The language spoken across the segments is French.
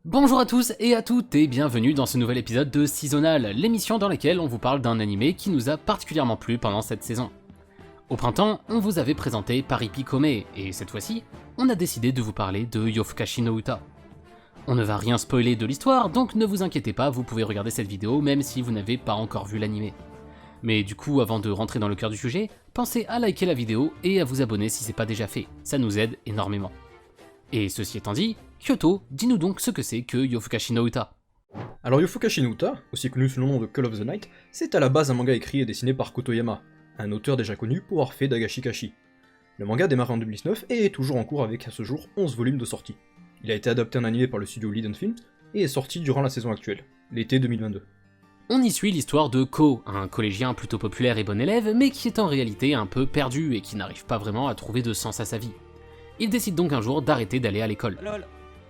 Bonjour à tous et à toutes et bienvenue dans ce nouvel épisode de Seasonal, l'émission dans laquelle on vous parle d'un animé qui nous a particulièrement plu pendant cette saison. Au printemps, on vous avait présenté Paripi Kome, et cette fois-ci, on a décidé de vous parler de Yofukashi no Uta. On ne va rien spoiler de l'histoire, donc ne vous inquiétez pas, vous pouvez regarder cette vidéo même si vous n'avez pas encore vu l'animé. Mais du coup, avant de rentrer dans le cœur du sujet, pensez à liker la vidéo et à vous abonner si c'est pas déjà fait, ça nous aide énormément. Et ceci étant dit, Kyoto, dis-nous donc ce que c'est que Yofukashi no Uta. Alors Yofukashi no Uta, aussi connu sous le nom de Call of the Night, c'est à la base un manga écrit et dessiné par Kotoyama, un auteur déjà connu pour avoir fait Dagashi Kashi. Le manga démarre en 2019 et est toujours en cours avec à ce jour 11 volumes de sortie. Il a été adapté en animé par le studio Liden Film et est sorti durant la saison actuelle, l'été 2022. On y suit l'histoire de Ko, un collégien plutôt populaire et bon élève, mais qui est en réalité un peu perdu et qui n'arrive pas vraiment à trouver de sens à sa vie. Il décide donc un jour d'arrêter d'aller à l'école.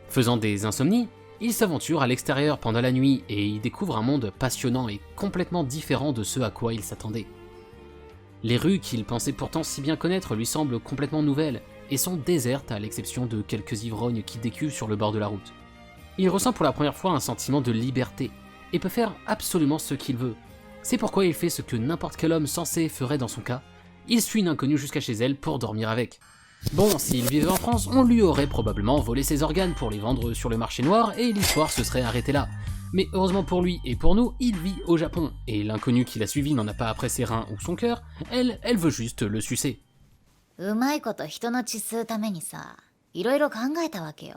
Faisant des insomnies, il s'aventure à l'extérieur pendant la nuit et y découvre un monde passionnant et complètement différent de ce à quoi il s'attendait. Les rues qu'il pensait pourtant si bien connaître lui semblent complètement nouvelles et sont désertes à l'exception de quelques ivrognes qui décuvent sur le bord de la route. Il ressent pour la première fois un sentiment de liberté et peut faire absolument ce qu'il veut. C'est pourquoi il fait ce que n'importe quel homme sensé ferait dans son cas, il suit une inconnue jusqu'à chez elle pour dormir avec. Bon, s'il vivait en France, on lui aurait probablement volé ses organes pour les vendre sur le marché noir et l'histoire se serait arrêtée là. Mais heureusement pour lui et pour nous, il vit au Japon, et l'inconnue qui l'a suivi n'en a pas après ses reins ou son cœur, elle veut juste le sucer. うまいこと人の血吸うためにさ、いろいろ考えたわけよ。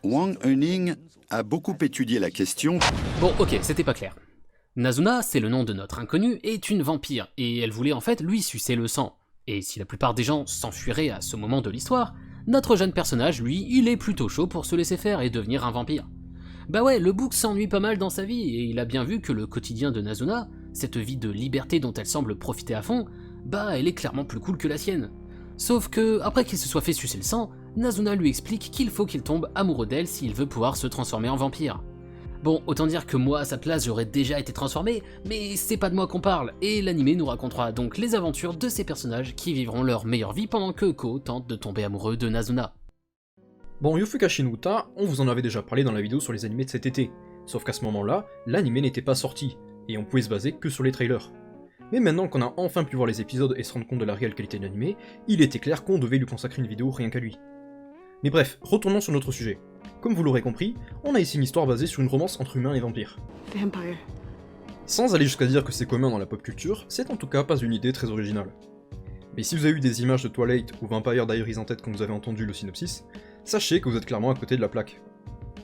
Wang Ening a beaucoup étudié la question. Bon, ok, c'était pas clair. Nazuna, c'est le nom de notre inconnue, est une vampire, et elle voulait en fait lui sucer le sang. Et si la plupart des gens s'enfuiraient à ce moment de l'histoire, notre jeune personnage, lui, il est plutôt chaud pour se laisser faire et devenir un vampire. Bah ouais, le bouc s'ennuie pas mal dans sa vie, et il a bien vu que le quotidien de Nazuna, cette vie de liberté dont elle semble profiter à fond, bah elle est clairement plus cool que la sienne. Sauf que, après qu'il se soit fait sucer le sang, Nazuna lui explique qu'il faut qu'il tombe amoureux d'elle s'il veut pouvoir se transformer en vampire. Bon, autant dire que moi, à sa place, j'aurais déjà été transformé, mais c'est pas de moi qu'on parle, et l'anime nous racontera donc les aventures de ces personnages qui vivront leur meilleure vie pendant que Ko tente de tomber amoureux de Nazuna. Bon, Yofukashi no Uta, on vous en avait déjà parlé dans la vidéo sur les animés de cet été, sauf qu'à ce moment-là, l'anime n'était pas sorti, et on pouvait se baser que sur les trailers. Mais maintenant qu'on a enfin pu voir les épisodes et se rendre compte de la réelle qualité de l'anime, il était clair qu'on devait lui consacrer une vidéo rien qu'à lui. Mais bref, retournons sur notre sujet. Comme vous l'aurez compris, on a ici une histoire basée sur une romance entre humains et vampires. Vampire. Sans aller jusqu'à dire que c'est commun dans la pop culture, c'est en tout cas pas une idée très originale. Mais si vous avez eu des images de Twilight ou Vampire Diaries en tête quand vous avez entendu le synopsis, sachez que vous êtes clairement à côté de la plaque.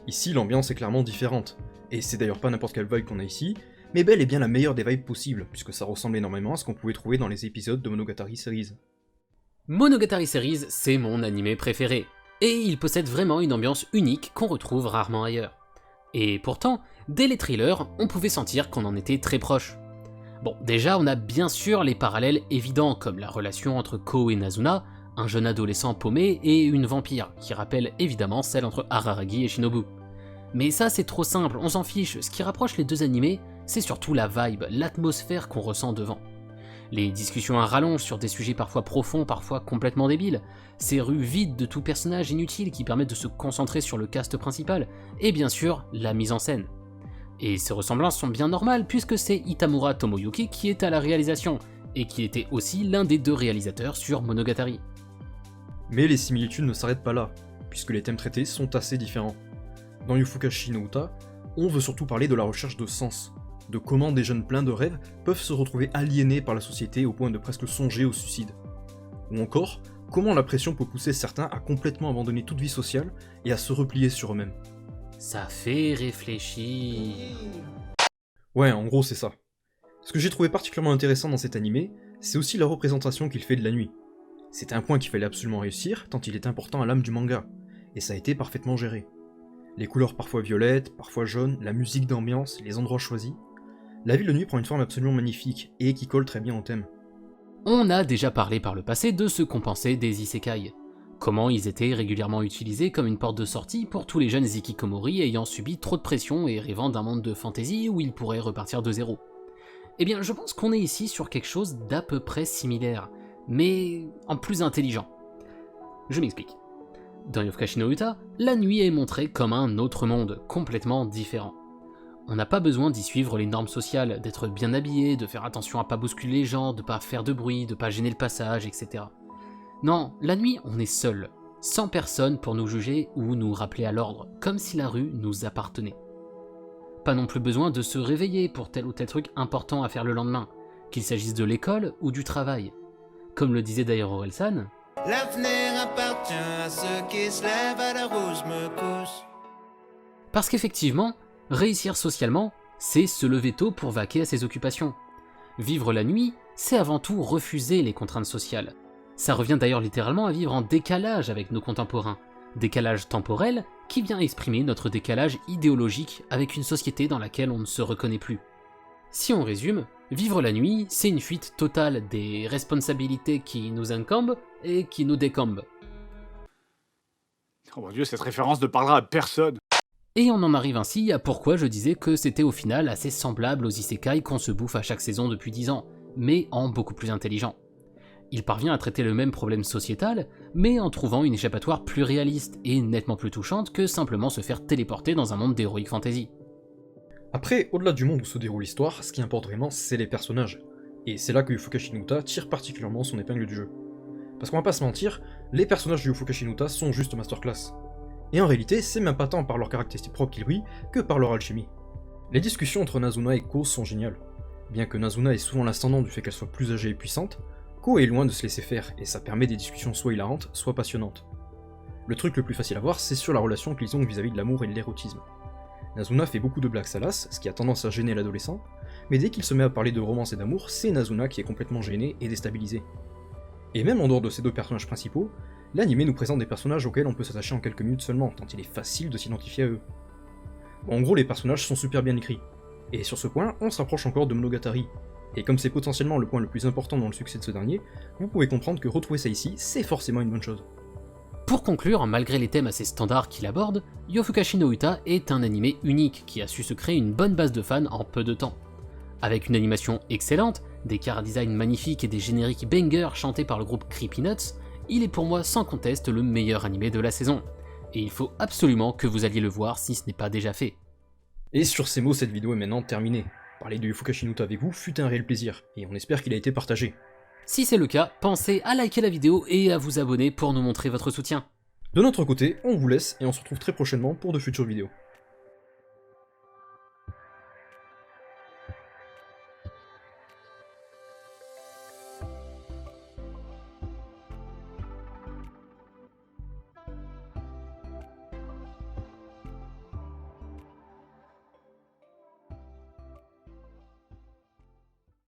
Ici, l'ambiance est clairement différente, et c'est d'ailleurs pas n'importe quelle vibe qu'on a ici, mais bel et bien la meilleure des vibes possibles, puisque ça ressemble énormément à ce qu'on pouvait trouver dans les épisodes de Monogatari Series. Monogatari Series, c'est mon animé préféré, et il possède vraiment une ambiance unique qu'on retrouve rarement ailleurs. Et pourtant, dès les trailers, on pouvait sentir qu'on en était très proche. Bon, déjà on a bien sûr les parallèles évidents, comme la relation entre Ko et Nazuna, un jeune adolescent paumé et une vampire, qui rappelle évidemment celle entre Araragi et Shinobu. Mais ça c'est trop simple, on s'en fiche, ce qui rapproche les deux animés, c'est surtout la vibe, l'atmosphère qu'on ressent devant. Les discussions à rallonge sur des sujets parfois profonds, parfois complètement débiles, ces rues vides de tout personnage inutile qui permettent de se concentrer sur le cast principal, et bien sûr, la mise en scène. Et ces ressemblances sont bien normales puisque c'est Itamura Tomoyuki qui est à la réalisation, et qui était aussi l'un des deux réalisateurs sur Monogatari. Mais les similitudes ne s'arrêtent pas là, puisque les thèmes traités sont assez différents. Dans Yofukashi no Uta, on veut surtout parler de la recherche de sens, de comment des jeunes pleins de rêves peuvent se retrouver aliénés par la société au point de presque songer au suicide. Ou encore, comment la pression peut pousser certains à complètement abandonner toute vie sociale et à se replier sur eux-mêmes. Ça fait réfléchir. Ouais, en gros c'est ça. Ce que j'ai trouvé particulièrement intéressant dans cet animé, c'est aussi la représentation qu'il fait de la nuit. C'est un point qu'il fallait absolument réussir, tant il est important à l'âme du manga, et ça a été parfaitement géré. Les couleurs parfois violettes, parfois jaunes, la musique d'ambiance, les endroits choisis. La ville de nuit prend une forme absolument magnifique, et qui colle très bien au thème. On a déjà parlé par le passé de ce qu'on pensait des isekai. Comment ils étaient régulièrement utilisés comme une porte de sortie pour tous les jeunes hikikomori ayant subi trop de pression et rêvant d'un monde de fantasy où ils pourraient repartir de zéro. Eh bien, je pense qu'on est ici sur quelque chose d'à peu près similaire, mais en plus intelligent. Je m'explique. Dans Yofukashi no Uta, la nuit est montrée comme un autre monde, complètement différent. On n'a pas besoin d'y suivre les normes sociales, d'être bien habillé, de faire attention à pas bousculer les gens, de pas faire de bruit, de pas gêner le passage, etc. Non, la nuit, on est seul, sans personne pour nous juger ou nous rappeler à l'ordre, comme si la rue nous appartenait. Pas non plus besoin de se réveiller pour tel ou tel truc important à faire le lendemain, qu'il s'agisse de l'école ou du travail. Comme le disait d'ailleurs Orelsan, « L'avenir appartient à ceux qui se lèvent à l'heure où je me couche. » Parce qu'effectivement, réussir socialement, c'est se lever tôt pour vaquer à ses occupations. Vivre la nuit, c'est avant tout refuser les contraintes sociales. Ça revient d'ailleurs littéralement à vivre en décalage avec nos contemporains. Décalage temporel qui vient exprimer notre décalage idéologique avec une société dans laquelle on ne se reconnaît plus. Si on résume, vivre la nuit, c'est une fuite totale des responsabilités qui nous incombent et qui nous décombent. Oh mon dieu, cette référence ne parlera à personne. Et on en arrive ainsi à pourquoi je disais que c'était au final assez semblable aux isekai qu'on se bouffe à chaque saison depuis 10 ans, mais en beaucoup plus intelligent. Il parvient à traiter le même problème sociétal, mais en trouvant une échappatoire plus réaliste et nettement plus touchante que simplement se faire téléporter dans un monde d'heroic fantasy. Après, au-delà du monde où se déroule l'histoire, ce qui importe vraiment, c'est les personnages. Et c'est là que Yofukashi no Uta tire particulièrement son épingle du jeu. Parce qu'on va pas se mentir, les personnages de Yofukashi no Uta sont juste masterclass. Et en réalité, c'est même pas tant par leurs caractéristiques propres qu'ils brillent, que par leur alchimie. Les discussions entre Nazuna et Ko sont géniales. Bien que Nazuna ait souvent l'ascendant du fait qu'elle soit plus âgée et puissante, Ko est loin de se laisser faire, et ça permet des discussions soit hilarantes, soit passionnantes. Le truc le plus facile à voir, c'est sur la relation qu'ils ont vis-à-vis de l'amour et de l'érotisme. Nazuna fait beaucoup de blagues salaces, ce qui a tendance à gêner l'adolescent, mais dès qu'il se met à parler de romance et d'amour, c'est Nazuna qui est complètement gênée et déstabilisée. Et même en dehors de ces deux personnages principaux, l'anime nous présente des personnages auxquels on peut s'attacher en quelques minutes seulement, tant il est facile de s'identifier à eux. En gros, les personnages sont super bien écrits, et sur ce point, on se rapproche encore de Monogatari, et comme c'est potentiellement le point le plus important dans le succès de ce dernier, vous pouvez comprendre que retrouver ça ici, c'est forcément une bonne chose. Pour conclure, malgré les thèmes assez standards qu'il aborde, Yofukashi no Uta est un animé unique qui a su se créer une bonne base de fans en peu de temps. Avec une animation excellente, des chara-designs magnifiques et des génériques bangers chantés par le groupe Creepy Nuts, il est pour moi sans conteste le meilleur animé de la saison. Et il faut absolument que vous alliez le voir si ce n'est pas déjà fait. Et sur ces mots, cette vidéo est maintenant terminée. Parler de Yofukashi no Uta avec vous fut un réel plaisir, et on espère qu'il a été partagé. Si c'est le cas, pensez à liker la vidéo et à vous abonner pour nous montrer votre soutien. De notre côté, on vous laisse et on se retrouve très prochainement pour de futures vidéos.